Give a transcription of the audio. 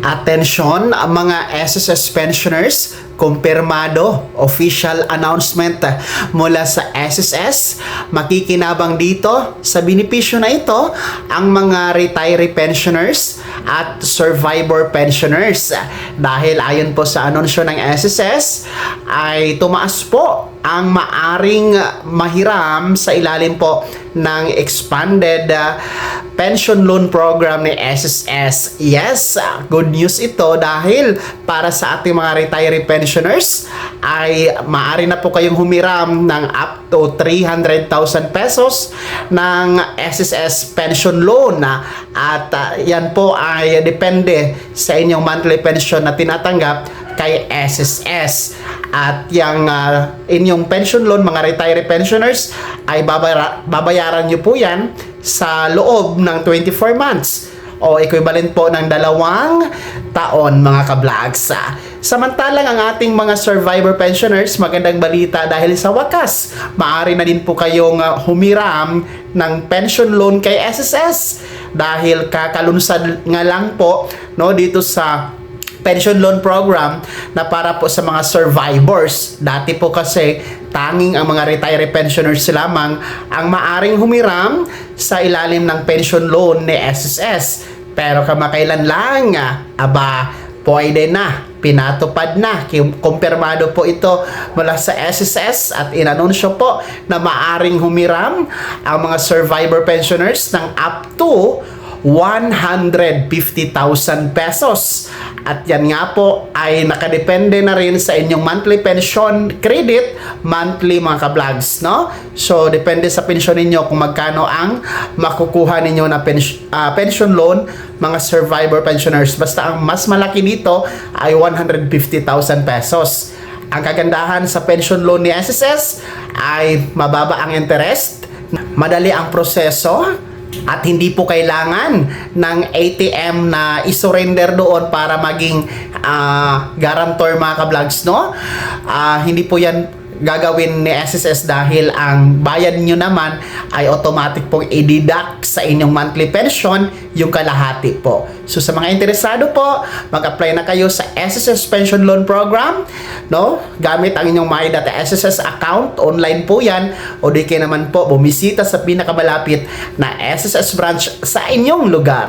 Atensyon mga SSS pensioners, kumpirmado, official announcement mula sa SSS. Makikinabang dito sa benepisyo na ito ang mga retiree pensioners at survivor pensioners. Dahil ayon po sa anunsyo ng SSS ay tumaas po ang maaring mahiram sa ilalim po ng expanded pension loan program ni SSS. Yes, good news ito dahil para sa ating mga retiree pensioners ay maaari na po kayong humiram ng up to 300,000 pesos ng SSS pension loan at yan po ay depende sa inyong monthly pension na tinatanggap kay SSS. At yung inyong pension loan, mga retiree pensioners, ay babayaran nyo po yan sa loob ng 24 months o equivalent po ng 2 taon, mga kablags. Samantalang ang ating mga survivor pensioners, magandang balita dahil sa wakas, maaari na din po kayong humiram ng pension loan kay SSS dahil kakalunsad nga lang po dito sa pension loan program na para po sa mga survivors. Dati po kasi tanging ang mga retiree pensioners lamang ang maaring humiram sa ilalim ng pension loan ni SSS. Pero kamakailan lang, pwede na, pinatupad na, kumpirmado po ito mula sa SSS at inanunsyo po na maaring humiram ang mga survivor pensioners ng up to 150,000 pesos. At yan nga po ay nakadepende na rin sa inyong monthly pension credit, monthly, mga kablags, no? So, depende sa pension ninyo kung magkano ang makukuha ninyo na pension loan, mga survivor pensioners. Basta ang mas malaki dito ay 150,000 pesos. Ang kagandahan sa pension loan ni SSS ay mababa ang interest, madali ang proseso, at hindi po kailangan ng ATM na isurrender doon para maging guarantor, mga kablags, no? Hindi po yan gagawin ni SSS dahil ang bayad nyo naman ay automatic pong i-deduct sa inyong monthly pension yung kalahati po. So sa mga interesado po, mag-apply na kayo sa SSS Pension Loan Program, no? Gamit ang inyong My.SSS account, online po yan, o di kayo naman po bumisita sa pinakamalapit na SSS branch sa inyong lugar.